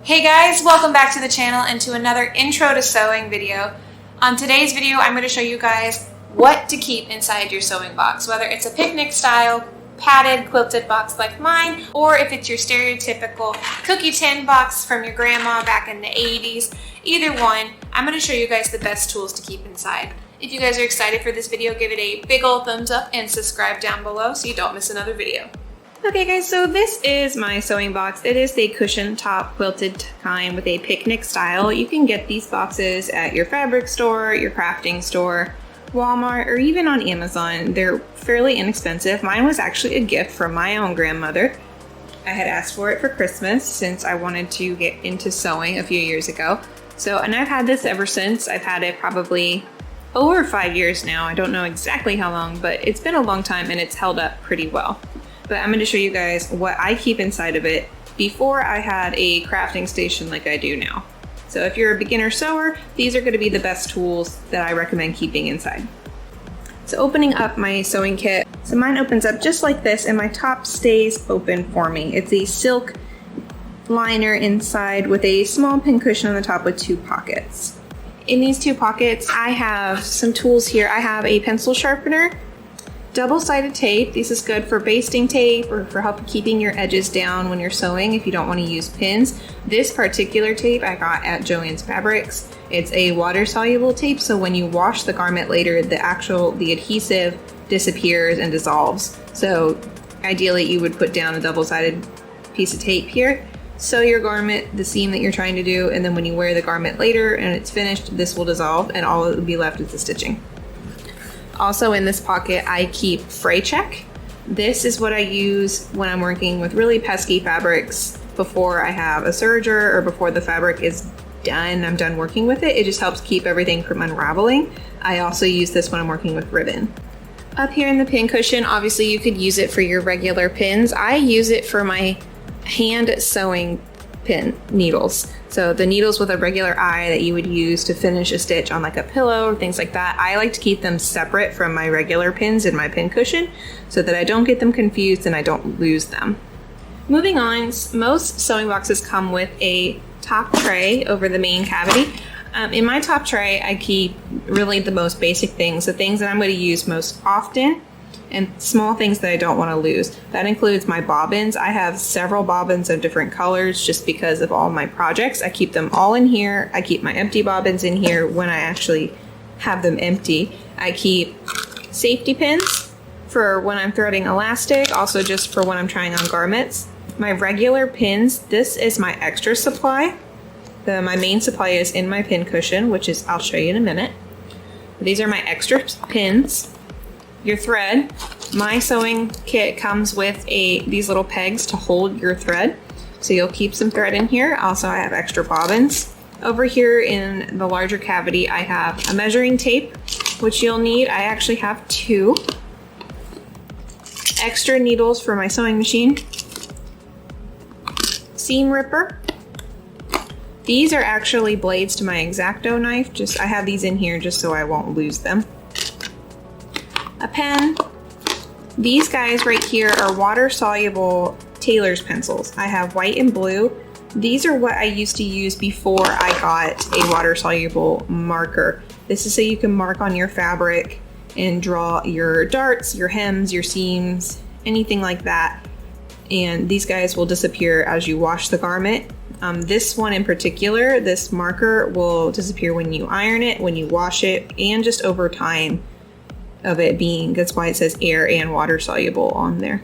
Hey guys, welcome back to the channel and to another intro to sewing video. On today's video, I'm going to show you guys what to keep inside your sewing box, whether it's a picnic style, padded, quilted box like mine, or if it's your stereotypical cookie tin box from your grandma back in the 80s. Either one, I'm going to show you guys the best tools to keep inside. If you guys are excited for this video, give it a big ol' thumbs up and subscribe down below so you don't miss another video. Okay guys, so this is my sewing box. It is the cushion top quilted kind with a picnic style. You can get these boxes at your fabric store, your crafting store, Walmart, or even on Amazon. They're fairly inexpensive. Mine was actually a gift from my own grandmother. I had asked for it for Christmas since I wanted to get into sewing a few years ago. And I've had this ever since. I've had it probably over 5 years now. I don't know exactly how long, but it's been a long time and it's held up pretty well. But I'm going to show you guys what I keep inside of it before I had a crafting station like I do now. So if you're a beginner sewer, these are going to be the best tools that I recommend keeping inside. So opening up my sewing kit, so mine opens up just like this and my top stays open for me. It's a silk liner inside with a small pin cushion on the top with 2 pockets. In these 2 pockets, I have some tools here. I have a pencil sharpener, double-sided tape. This is good for basting tape or for help keeping your edges down when you're sewing if you don't want to use pins. This particular tape I got at Joann's Fabrics. It's a water-soluble tape, so when you wash the garment later, the adhesive disappears and dissolves. So ideally you would put down a double-sided piece of tape here, sew your garment, the seam that you're trying to do, and then when you wear the garment later and it's finished, this will dissolve and all that will be left is the stitching. Also in this pocket, I keep fray check. This is what I use when I'm working with really pesky fabrics before I have a serger or before the fabric is done, I'm done working with it. It just helps keep everything from unraveling. I also use this when I'm working with ribbon. Up here in the pin cushion, obviously you could use it for your regular pins. I use it for my hand sewing pin needles. So the needles with a regular eye that you would use to finish a stitch on like a pillow or things like that, I like to keep them separate from my regular pins in my pin cushion so that I don't get them confused and I don't lose them. Moving on, most sewing boxes come with a top tray over the main cavity. In my top tray, I keep really the most basic things, the things that I'm going to use most often, and small things that I don't want to lose. That includes my bobbins. I have several bobbins of different colors just because of all my projects. I keep them all in here. I keep my empty bobbins in here when I actually have them empty. I keep safety pins for when I'm threading elastic, also just for when I'm trying on garments. My regular pins, this is my extra supply. My main supply is in my pin cushion, which is, I'll show you in a minute. These are my extra pins. Your thread, my sewing kit comes with these little pegs to hold your thread, so you'll keep some thread in here. Also, I have extra bobbins. Over here in the larger cavity, I have a measuring tape, which you'll need. I actually have 2 extra needles for my sewing machine, seam ripper. These are actually blades to my X-Acto knife. I have these in here just so I won't lose them. A pen. These guys right here are water-soluble Tailor's pencils. I have white and blue. These are what I used to use before I got a water-soluble marker. This is so you can mark on your fabric and draw your darts, your hems, your seams, anything like that. And these guys will disappear as you wash the garment. This one in particular, this marker will disappear when you iron it, when you wash it, and just over time of it being, that's why it says air and water soluble on there.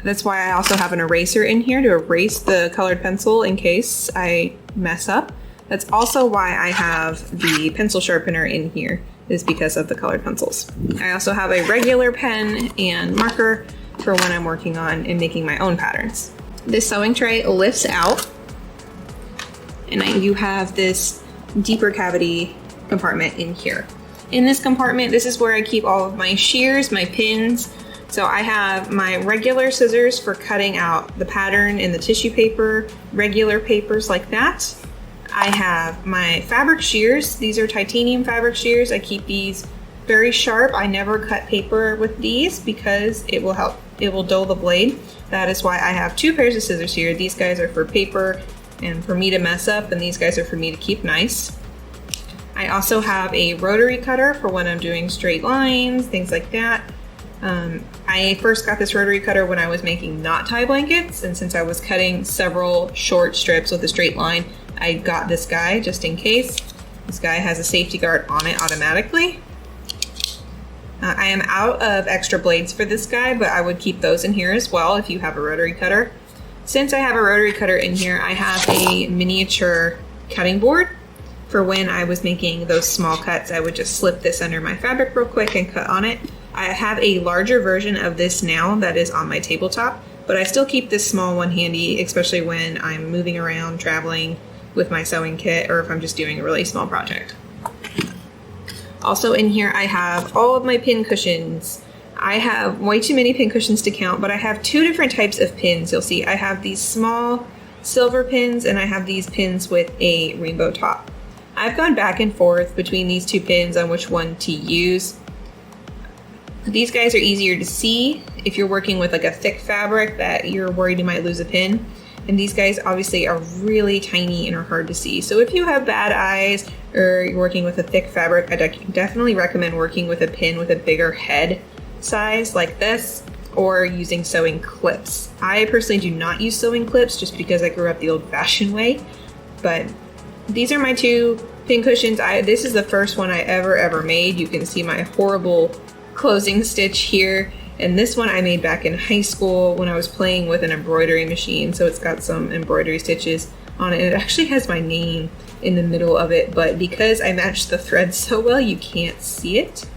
That's why I also have an eraser in here to erase the colored pencil in case I mess up. That's also why I have the pencil sharpener in here, is because of the colored pencils. I also have a regular pen and marker for when I'm working on and making my own patterns. This sewing tray lifts out and you have this deeper cavity compartment in here. In this compartment, this is where I keep all of my shears, my pins. So I have my regular scissors for cutting out the pattern in the tissue paper, regular papers like that. I have my fabric shears. These are titanium fabric shears. I keep these very sharp. I never cut paper with these because it will dull the blade. That is why I have 2 pairs of scissors here. These guys are for paper and for me to mess up, and these guys are for me to keep nice. I also have a rotary cutter for when I'm doing straight lines, things like that. I first got this rotary cutter when I was making knot tie blankets, and since I was cutting several short strips with a straight line, I got this guy just in case. This guy has a safety guard on it automatically. I am out of extra blades for this guy, but I would keep those in here as well if you have a rotary cutter. Since I have a rotary cutter in here, I have a miniature cutting board. For when I was making those small cuts, I would just slip this under my fabric real quick and cut on it. I have a larger version of this now that is on my tabletop, but I still keep this small one handy, especially when I'm moving around, traveling with my sewing kit, or if I'm just doing a really small project. Also in here, I have all of my pin cushions. I have way too many pin cushions to count, but I have two different types of pins. You'll see I have these small silver pins, and I have these pins with a rainbow top. I've gone back and forth between these two pins on which one to use. These guys are easier to see if you're working with like a thick fabric that you're worried you might lose a pin. And these guys obviously are really tiny and are hard to see. So if you have bad eyes or you're working with a thick fabric, I definitely recommend working with a pin with a bigger head size like this, or using sewing clips. I personally do not use sewing clips just because I grew up the old-fashioned way, but these are my two pin cushions. This is the first one I ever made. You can see my horrible closing stitch here. And this one I made back in high school when I was playing with an embroidery machine. So it's got some embroidery stitches on it. It actually has my name in the middle of it, but because I matched the thread so well, you can't see it.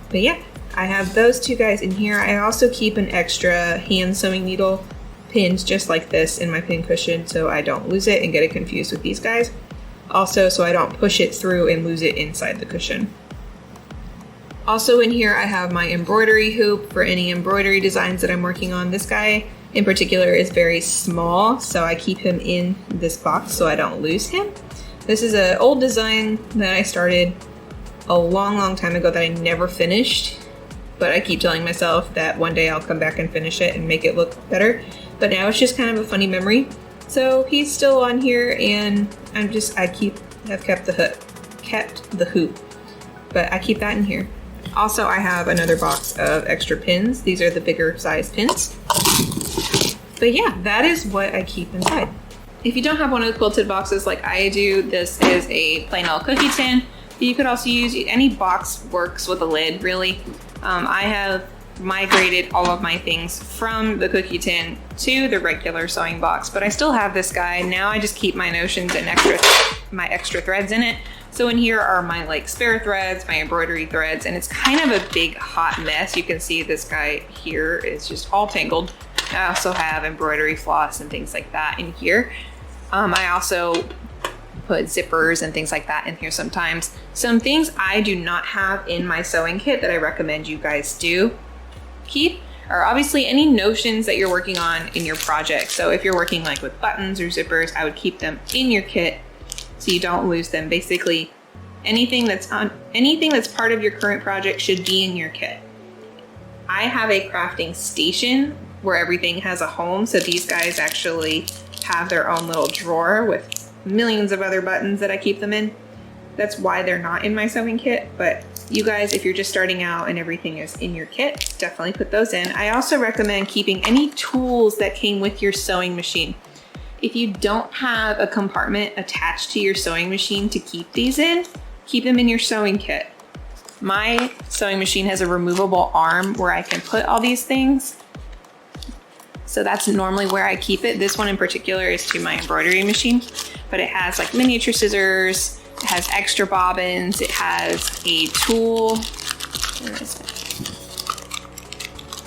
But yeah, I have those two guys in here. I also keep an extra hand sewing needle pinned just like this in my pin cushion so I don't lose it and get it confused with these guys. Also, so I don't push it through and lose it inside the cushion. Also in here, I have my embroidery hoop for any embroidery designs that I'm working on. This guy in particular is very small, so I keep him in this box so I don't lose him. This is an old design that I started a long time ago that I never finished, but I keep telling myself that one day I'll come back and finish it and make it look better. But now it's just kind of a funny memory. So he's still on here, and have kept the hoop, but I keep that in here. Also, I have another box of extra pins. These are the bigger size pins. But yeah, that is what I keep inside. If you don't have one of the quilted boxes like I do, this is a plain old cookie tin. You could also use any box works with a lid, really. I have migrated all of my things from the cookie tin to the regular sewing box, but I still have this guy. Now I just keep my notions and my extra threads in it. So in here are my like spare threads, my embroidery threads, and it's kind of a big hot mess. You can see this guy here is just all tangled. I also have embroidery floss and things like that in here. I also put zippers and things like that in here sometimes. Some things I do not have in my sewing kit that I recommend you guys do keep are obviously any notions that you're working on in your project. So if you're working like with buttons or zippers, I would keep them in your kit so you don't lose them. Basically, anything that's part of your current project should be in your kit. I have a crafting station where everything has a home. So these guys actually have their own little drawer with millions of other buttons that I keep them in. That's why they're not in my sewing kit, but you guys, if you're just starting out and everything is in your kit, definitely put those in. I also recommend keeping any tools that came with your sewing machine. If you don't have a compartment attached to your sewing machine to keep these in, keep them in your sewing kit. My sewing machine has a removable arm where I can put all these things. So that's normally where I keep it. This one in particular is to my embroidery machine, but it has like miniature scissors, it has extra bobbins, it has a tool. Where is it?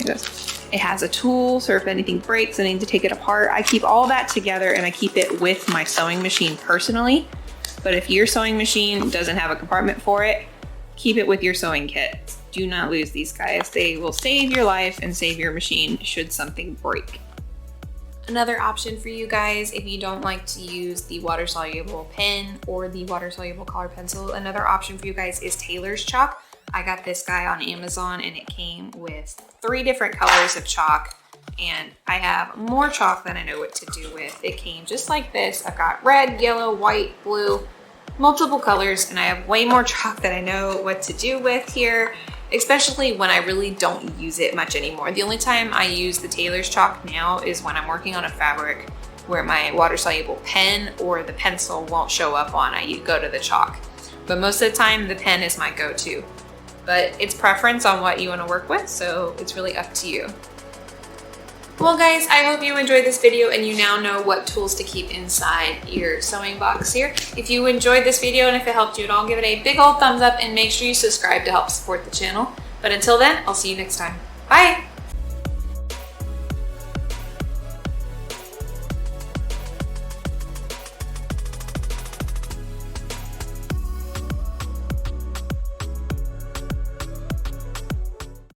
It goes. It has a tool, so if anything breaks, I need to take it apart. I keep all that together and I keep it with my sewing machine personally. But if your sewing machine doesn't have a compartment for it, keep it with your sewing kit. Do not lose these guys. They will save your life and save your machine should something break. Another option for you guys, if you don't like to use the water-soluble pen or the water-soluble color pencil, another option for you guys is Tailor's chalk. I got this guy on Amazon and it came with 3 different colors of chalk. and I have more chalk than I know what to do with. It came just like this. I've got red, yellow, white, blue, multiple colors, and I have way more chalk than I know what to do with here, especially when I really don't use it much anymore. The only time I use the Tailor's chalk now is when I'm working on a fabric where my water-soluble pen or the pencil won't show up on. I go to the chalk. But most of the time, the pen is my go-to. But it's preference on what you want to work with, so it's really up to you. Well guys, I hope you enjoyed this video and you now know what tools to keep inside your sewing box here. If you enjoyed this video and if it helped you at all, give it a big old thumbs up and make sure you subscribe to help support the channel. But until then, I'll see you next time. Bye!